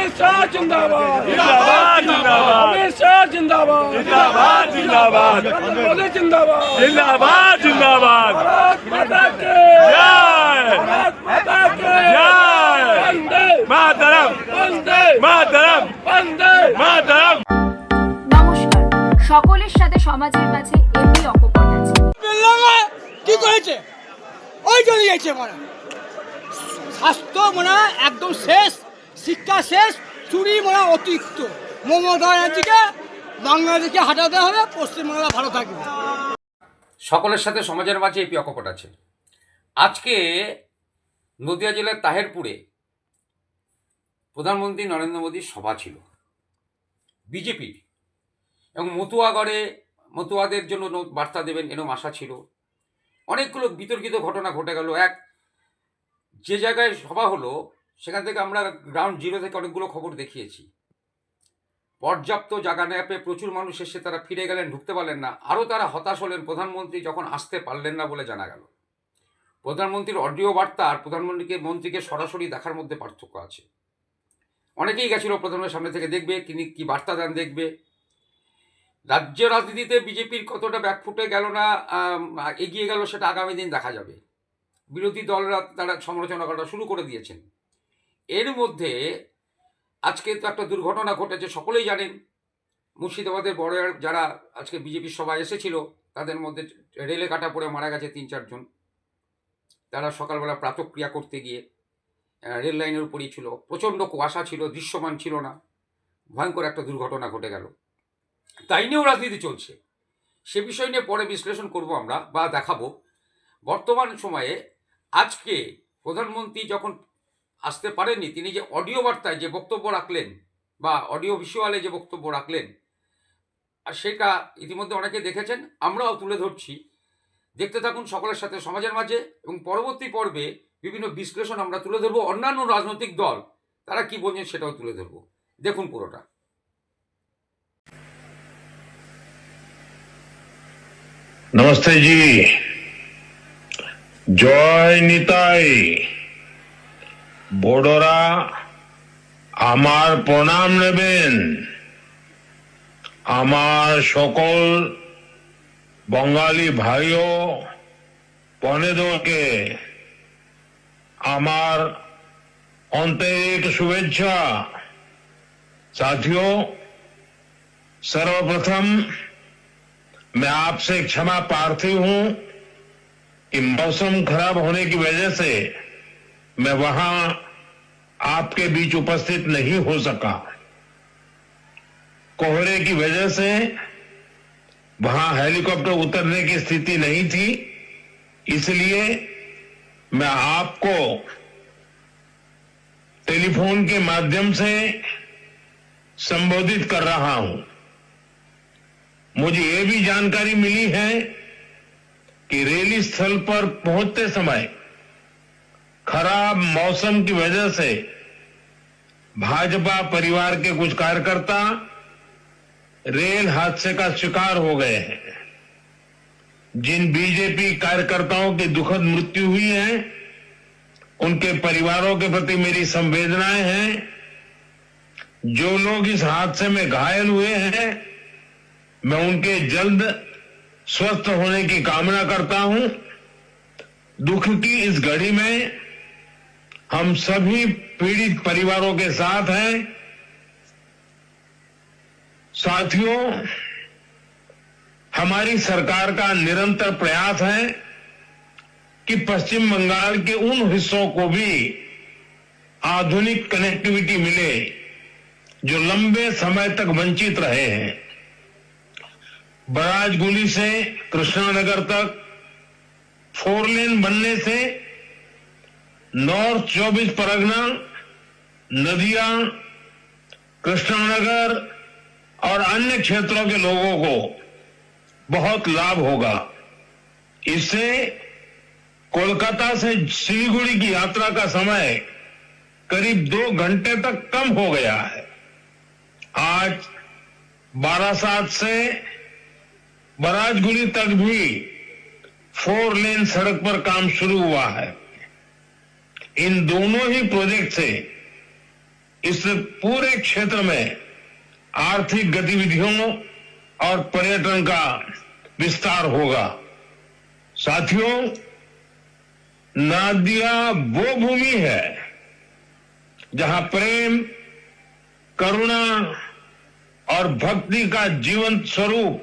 अमित शाह जिंदाबाद जिंदाबाद जिंदाबाद अमित शाह जिंदाबाद जिंदाबाद जिंदाबाद नरेंद्र मोदी जिंदाबाद जिंदाबाद जिंदाबाद भारत माता के जय भारत माता के जय वंदे मातरम वंदे मातरम वंदे मातरम। নমস্কার, সকলের সাথে সমাজের মাঝে এমনি অকপট আছে। কি করেছে ওই চলে গেছে মানে স্বাস্থ্য মানে একদম শেষ, শিক্ষা শেষ, চুরি মানে অতিরিক্ত। মমতা ব্যানার্জিকে বাংলাদেশকে হাঁটাতে হবে, পশ্চিমবাংলা ভালো থাকবে। সকলের সাথে সমাজের মাঝে এপি অকপট আছে। আজকে নদিয়া জেলার তাহেরপুরে প্রধানমন্ত্রী নরেন্দ্র মোদীর সভা ছিল বিজেপির, এবং মতুয়াদের জন্য বার্তা দেবেন এরকম আশা ছিল। অনেকগুলো বিতর্কিত ঘটনা ঘটে গেল। যে জায়গায় সভা হলো সেখান থেকে আমরা গ্রাউন্ড জিরো থেকে অনেকগুলো খবর দেখিয়েছি। পর্যাপ্ত জায়গা না পেয়ে প্রচুর মানুষ এসে তারা ফিরে গেলেন, ঢুকতে পারলেন না। আরও তারা হতাশ হলেন প্রধানমন্ত্রী যখন আসতে পারলেন না বলে জানা গেল। প্রধানমন্ত্রীর অডিও বার্তা আর মন্ত্রীকে সরাসরি দেখার মধ্যে পার্থক্য আছে। অনেকেই গেছিল প্রধানমন্ত্রীর সামনে থেকে দেখবে তিনি কি বার্তা দেন, দেখবে। রাজ্য রাজনীতিতে বিজেপির কতটা ব্যাকফুটে গেল না এগিয়ে গেল সেটা আগামী দিন দেখা যাবে। বিরোধী দলরা তারা সমালোচনা করা শুরু করে দিয়েছেন। এর মধ্যে আজকে তো একটা দুর্ঘটনা ঘটেছে, সকলেই জানেন। মুর্শিদাবাদের বড় যারা আজকে বিজেপির সভায় এসেছিল তাদের মধ্যে রেলে কাটা পড়ে মারা গেছে 3-4 জন। তারা সকালবেলা প্রাতক্রিয়া করতে গিয়ে রেল লাইনের উপরই ছিল, প্রচণ্ড কুয়াশা ছিল, দৃশ্যমান ছিল না, ভয়ঙ্কর একটা দুর্ঘটনা ঘটে গেল। তাই নিয়েও রাজনীতি চলছে, সে বিষয় নিয়ে পরে বিশ্লেষণ করব আমরা বা দেখাবো। বর্তমান সময়ে আজকে প্রধানমন্ত্রী যখন আসতে পারেননি, তিনি যে অডিও বার্তায় যে বক্তব্য রাখলেন বা অডিও ভিজুয়ালে যে বক্তব্য রাখলেন, আর সেটা ইতিমধ্যে অনেকে দেখেছেন, আমরাও তুলে ধরছি। দেখতে থাকুন সকলের সাথে সমাজের মাঝে, এবং পরবর্তী পর্বে বিভিন্ন বিশ্লেষণ আমরা তুলে ধরবো। অন্যান্য রাজনৈতিক দল তারা কি বলছেন সেটাও তুলে ধরবো। দেখুন পুরোটা। नमस्ते जी, জয় নিতাই। বড়রা আমার প্রণাম নেবেন। আমার সকল বঙ্গালী ভাইও বনেদকে আমার আন্তরিক শুভেচ্ছা। साथियों, सर्वप्रथम मैं आपसे क्षमा प्रार्थी हूं कि मौसम खराब होने की वजह से मैं वहां आपके बीच उपस्थित नहीं हो सका। कोहरे की वजह से वहां हेलीकॉप्टर उतरने की स्थिति नहीं थी, इसलिए मैं आपको टेलीफोन के माध्यम से संबोधित कर रहा हूं। मुझे ये भी जानकारी मिली है कि रैली स्थल पर पहुंचते समय खराब मौसम की वजह से भाजपा परिवार के कुछ कार्यकर्ता रेल हादसे का शिकार हो गए हैं। जिन बीजेपी कार्यकर्ताओं की दुखद मृत्यु हुई है, उनके परिवारों के प्रति मेरी संवेदनाएं हैं। जो लोग इस हादसे में घायल हुए हैं, मैं उनके जल्द स्वस्थ होने की कामना करता हूं। दुख की इस घड़ी में हम सभी पीड़ित परिवारों के साथ हैं। साथियों, हमारी सरकार का निरंतर प्रयास है कि पश्चिम बंगाल के उन हिस्सों को भी आधुनिक कनेक्टिविटी मिले जो लंबे समय तक वंचित रहे हैं। बराजगुली से कृष्णानगर तक 4 लेन बनने से नॉर्थ 24 परगना, नदिया, कृष्णानगर और अन्य क्षेत्रों के लोगों को बहुत लाभ होगा। इससे कोलकाता से सिलीगुड़ी की यात्रा का समय करीब 2 घंटे तक कम हो गया है। आज बारासात से बराजगुली तक भी 4 लेन सड़क पर काम शुरू हुआ है। इन दोनों ही प्रोजेक्ट से इस पूरे क्षेत्र में आर्थिक गतिविधियों और पर्यटन का विस्तार होगा। साथियों, नदियां वो भूमि है जहां प्रेम, करुणा और भक्ति का जीवंत स्वरूप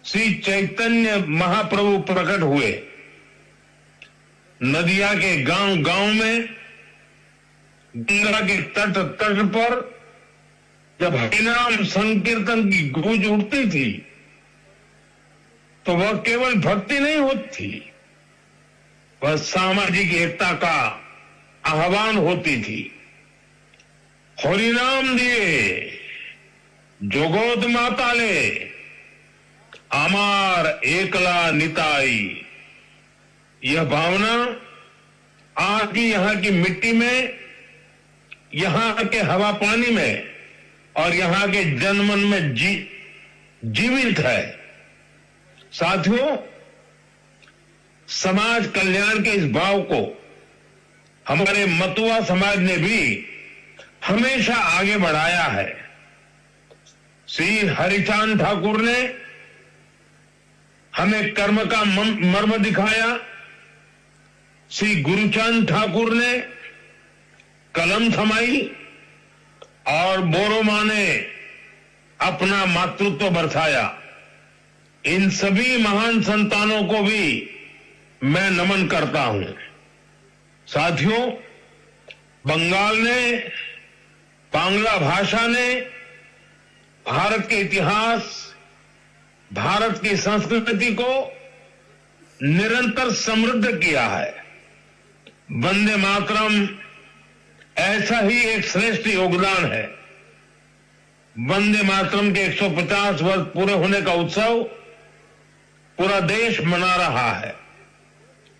श्री चैतन्य महाप्रभु प्रकट हुए। नदिया के गांव गांव में, गंगा के तट तट पर जब हरिनाम संकीर्तन की गूंज उठती थी तो वह केवल भक्ति नहीं होती थी, वह सामाजिक एकता का आह्वान होती थी। हरिनाम दिए जोगोद माताले, अमार एकला निताई। यह भावना आज की यहां की मिट्टी में, यहां के हवा पानी में और यहां के जनमन में जीवित है। साथियों, समाज कल्याण के इस भाव को हमारे मतुआ समाज ने भी हमेशा आगे बढ़ाया है। श्री हरिचांद ठाकुर ने हमें कर्म का मर्म दिखाया, श्री गुरुचांद ठाकुर ने कलम थमाई और बोरोमा ने अपना मातृत्व बरसाया। इन सभी महान संतानों को भी मैं नमन करता हूं। साथियों, बंगाल ने, बांग्ला भाषा ने भारत के इतिहास, भारत की संस्कृति को निरंतर समृद्ध किया है। वंदे मातरम ऐसा ही एक श्रेष्ठ योगदान है। वंदे मातरम के 150 वर्ष पूरे होने का उत्सव पूरा देश मना रहा है।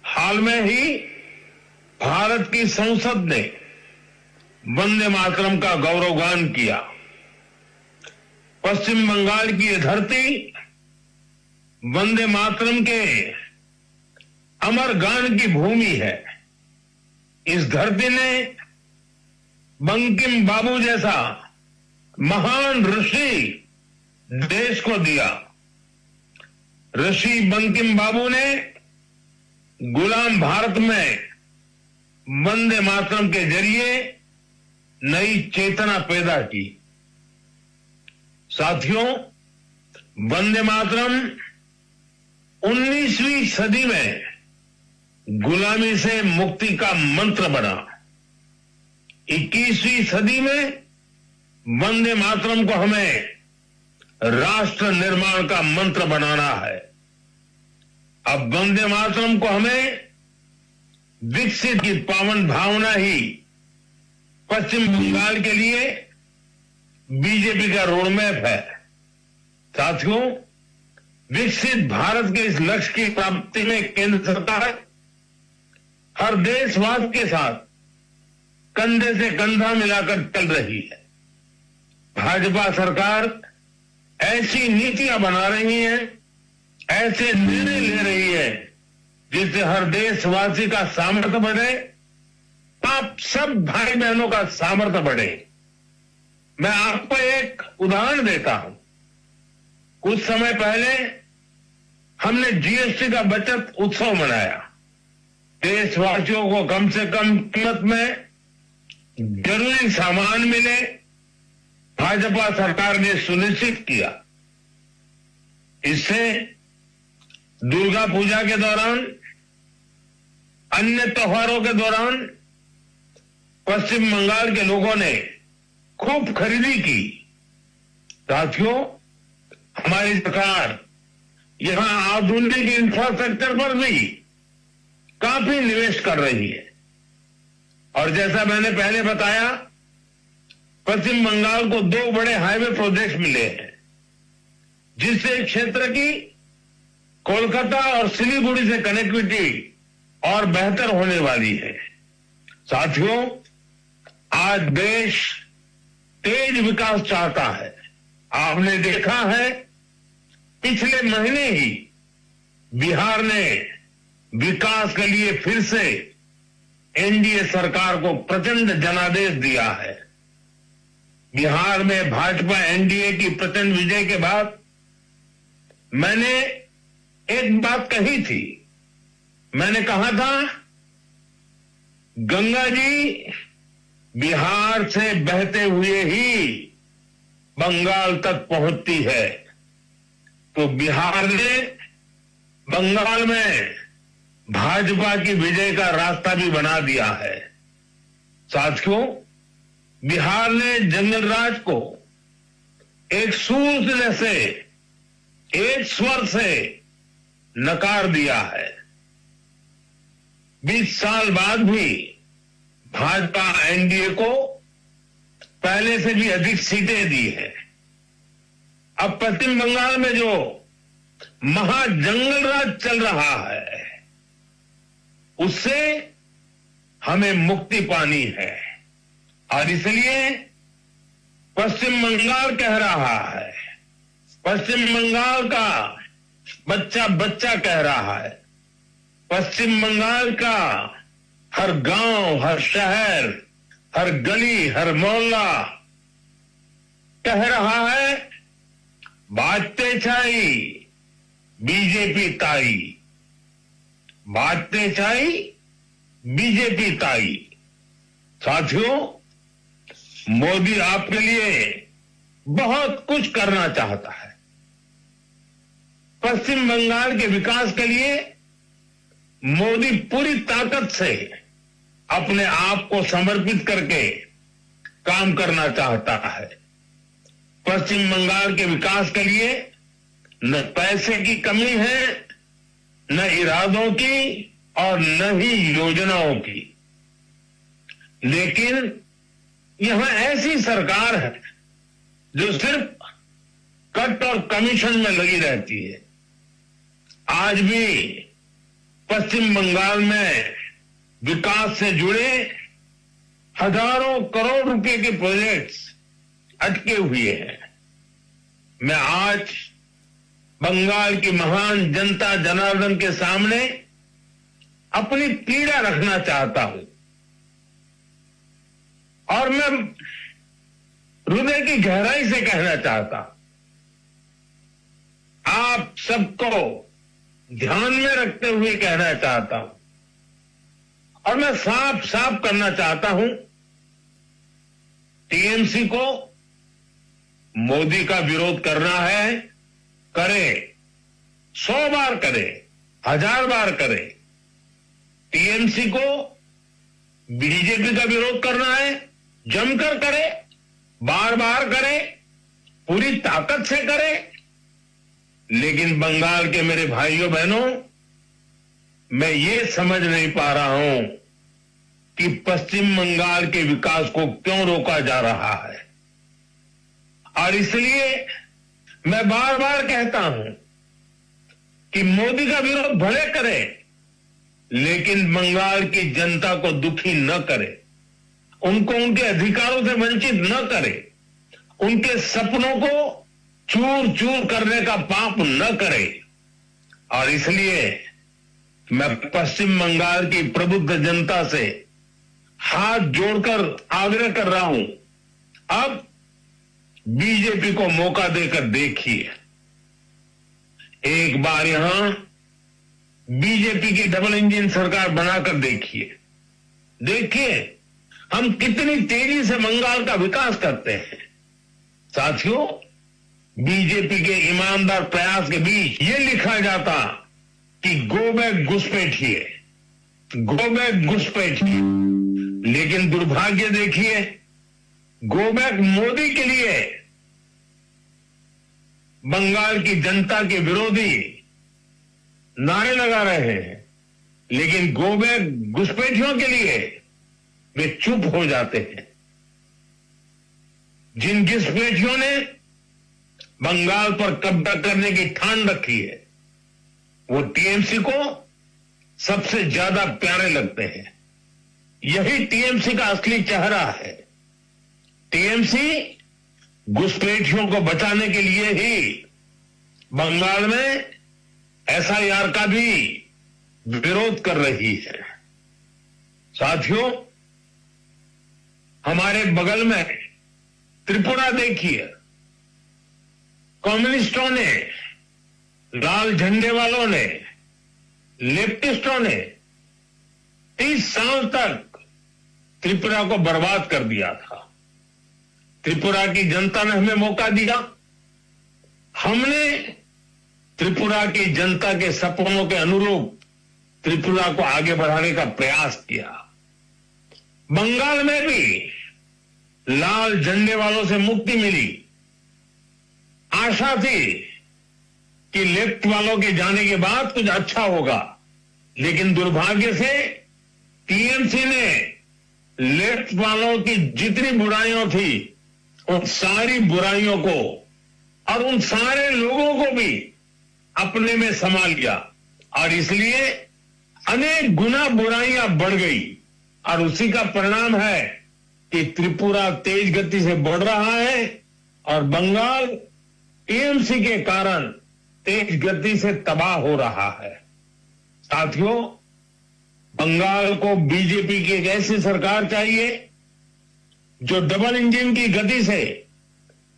हाल में ही भारत की संसद ने वंदे मातरम का गौरवगान किया। पश्चिम बंगाल की यह धरती वंदे मातरम के अमर गान की भूमि है। इस धरती ने बंकिम बाबू जैसा महान ऋषि देश को दिया। ऋषि बंकिम बाबू ने गुलाम भारत में वंदे मातरम के जरिए नई चेतना पैदा की। साथियों, वंदे मातरम 19वीं सदी में गुलामी से मुक्ति का मंत्र बना। 21वीं सदी में वंदे मातरम को हमें राष्ट्र निर्माण का मंत्र बनाना है। अब वंदे मातरम को हमें विकसित की पावन भावना ही पश्चिम बंगाल के लिए बीजेपी का रोडमैप है। साथियों, विकसित भारत के इस लक्ष्य की प्राप्ति में केंद्र सरकार हर देशवासी के साथ कंधे से कंधा मिलाकर चल रही है। भाजपा सरकार ऐसी नीतियां बना रही है, ऐसे निर्णय ले रही है जिससे हर देशवासी का सामर्थ्य बढ़े, आप सब भाई बहनों का सामर्थ्य बढ़े। मैं आपको एक उदाहरण देता हूं। कुछ समय पहले हमने जीएसटी का बचत उत्सव मनाया। देशवासियों को कम से कम कीमत में जरूरी सामान मिले, भाजपा सरकार ने सुनिश्चित किया। इससे दुर्गा पूजा के दौरान, अन्य त्योहारों के दौरान पश्चिम बंगाल के लोगों ने खूब खरीदी की। साथियों, हमारी सरकार यहां आधुनिक इंफ्रास्ट्रक्चर पर भी काफी निवेश कर रही है। और जैसा मैंने पहले बताया, पश्चिम बंगाल को 2 बड़े हाईवे प्रोजेक्ट मिले हैं, जिससे क्षेत्र की कोलकाता और सिलीगुड़ी से कनेक्टिविटी और बेहतर होने वाली है। साथियों, आज देश तेज विकास चाहता है। आपने देखा है, पिछले महीने ही बिहार ने विकास के लिए फिर से एनडीए सरकार को प्रचंड जनादेश दिया है। बिहार में भाजपा एनडीए की प्रचंड विजय के बाद मैंने एक बात कही थी। मैंने कहा था, गंगा जी बिहार से बहते हुए ही बंगाल तक पहुंचती है, तो बिहार ने बंगाल में भाजपा की विजय का रास्ता भी बना दिया है। साथियों, बिहार ने जंगल राज को एक सूत्र से, एक स्वर से नकार दिया है। 20 साल बाद भी भाजपा एनडीए को पहले से भी अधिक सीटें दी है। अब पश्चिम बंगाल में जो महाजंगल राज चल रहा है, उससे हमें मुक्ति पानी है, और इसलिए पश्चिम बंगाल कह रहा है, पश्चिम बंगाल का बच्चा बच्चा कह रहा है, पश्चिम बंगाल का हर गांव, हर शहर, हर गली, हर मोहल्ला कह रहा है, बाजते छाई बीजेपी ताई, बाजते छाई बीजेपी ताई। साथियों, मोदी आपके लिए बहुत कुछ करना चाहता है। पश्चिम बंगाल के विकास के लिए मोदी पूरी ताकत से अपने आप को समर्पित करके काम करना चाहता है। पश्चिम बंगाल के विकास के लिए न पैसे की कमी है, न इरादों की, और न ही योजनाओं की। लेकिन यहां ऐसी सरकार है जो सिर्फ कट और कमीशन में लगी रहती है। आज भी पश्चिम बंगाल में विकास से जुड़े हजारों करोड़ रुपए के प्रोजेक्ट्स अटके हुए हैं। मैं आज बंगाल की महान जनता जनार्दन के सामने अपनी पीड़ा रखना चाहता हूं, और मैं हृदय की गहराई से कहना चाहता हूं, आप सबको ध्यान में रखते हुए कहना चाहता हूं, और मैं साफ साफ करना चाहता हूं, टीएमसी को मोदी का विरोध करना है, करे, 100 बार करे, 1000 बार करे। टीएमसी को बीजेपी का विरोध करना है, जमकर करे, बार बार करे, पूरी ताकत से करे। लेकिन बंगाल के मेरे भाइयों बहनों, मैं ये समझ नहीं पा रहा हूं कि पश्चिम बंगाल के विकास को क्यों रोका जा रहा है। और इसलिए मैं बार बार कहता हूं कि मोदी का विरोध भले करे, लेकिन बंगाल की जनता को दुखी न करे, उनको उनके अधिकारों से वंचित न करे, उनके सपनों को चूर चूर करने का पाप न करे। और इसलिए मैं पश्चिम बंगाल की प्रबुद्ध जनता से हाथ जोड़कर आग्रह कर रहा हूं, अब बीजेपी को मौका देकर देखिए। एक बार यहां बीजेपी की डबल इंजन सरकार बनाकर देखिए। देखिए हम कितनी तेजी से बंगाल का विकास करते हैं। साथियों, बीजेपी के ईमानदार प्रयास के बीच ये लिखा जाता कि गो बैक घुसपैठिए, गो बैक घुसपैठिए, लेकिन दुर्भाग्य देखिए, गो बैक मोदी के लिए बंगाल की जनता के विरोधी नारे लगा रहे हैं, लेकिन गो बैक घुसपैठियों के लिए वे चुप हो जाते हैं। जिन घुसपैठियों ने बंगाल पर कब्जा करने की ठान रखी है, वो टीएमसी को सबसे ज्यादा प्यारे लगते हैं। यही टीएमसी का असली चेहरा है। टीएमसी घुसपैठियों को बचाने के लिए ही बंगाल में एसआईआर का भी विरोध कर रही है। साथियों, हमारे बगल में त्रिपुरा देखिए, कम्युनिस्टों ने, लाल झंडे वालों ने, लेफ्टिस्टों ने 30 साल तक त्रिपुरा को बर्बाद कर दिया था। त्रिपुरा की जनता ने हमें मौका दिया, हमने त्रिपुरा की जनता के सपनों के अनुरूप त्रिपुरा को आगे बढ़ाने का प्रयास किया। बंगाल में भी लाल झंडे वालों से मुक्ति मिली। आशा थी कि लेफ्ट वालों के जाने के बाद कुछ अच्छा होगा, लेकिन दुर्भाग्य से टीएमसी ने लेफ्ट वालों की जितनी बुराइयां थी उन सारी बुराइयों को और उन सारे लोगों को भी अपने में समा लिया, और इसलिए अनेक गुना बुराइयां बढ़ गई। और उसी का परिणाम है कि त्रिपुरा तेज गति से बढ़ रहा है और बंगाल टीएमसी के कारण तेज गति से तबाह हो रहा है। साथियों, बंगाल को बीजेपी की एक ऐसी सरकार चाहिए जो डबल इंजन की गति से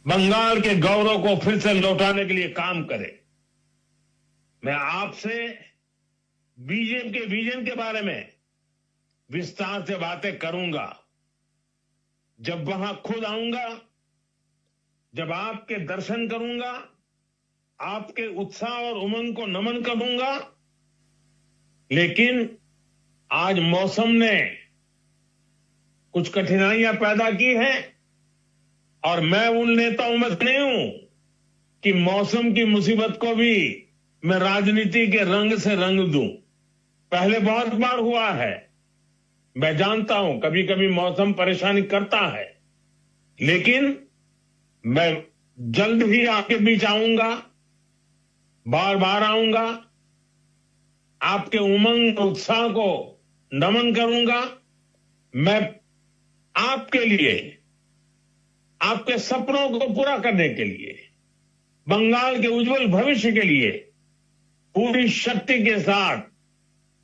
बंगाल के गौरव को फिर से लौटाने के लिए काम करे। मैं आपसे बीजेपी के विजन के बारे में विस्तार से बातें करूंगा जब वहां खुद आऊंगा, जब आपके दर्शन करूंगा, आपके उत्साह और उमंग को नमन करूंगा। लेकिन आज मौसम ने कुछ कठिनाइयां पैदा की हैं और मैं उन नेताओं में से नहीं हूं कि मौसम की मुसीबत को भी मैं राजनीति के रंग से रंग दूं। पहले बहुत बार हुआ है, मैं जानता हूं कभी कभी मौसम परेशानी करता है, लेकिन मैं जल्द ही आपके बीच आऊंगा, बार बार आऊंगा, आपके उमंग उत्साह को नमन करूंगा। मैं आपके लिए, आपके सपनों को पूरा करने के लिए, बंगाल के उज्जवल भविष्य के लिए पूरी शक्ति के साथ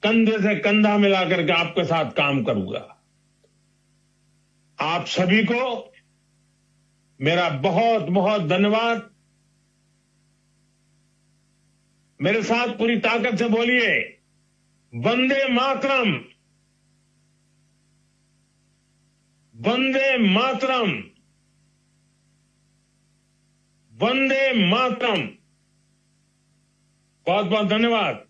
कंधे से कंधा मिलाकर के आपके साथ काम करूंगा। आप सभी को मेरा बहुत बहुत धन्यवाद। मेरे साथ पूरी ताकत से बोलिए, वंदे मातरम, वंदे मातरम, वंदे मातरम। बहुत बहुत धन्यवाद।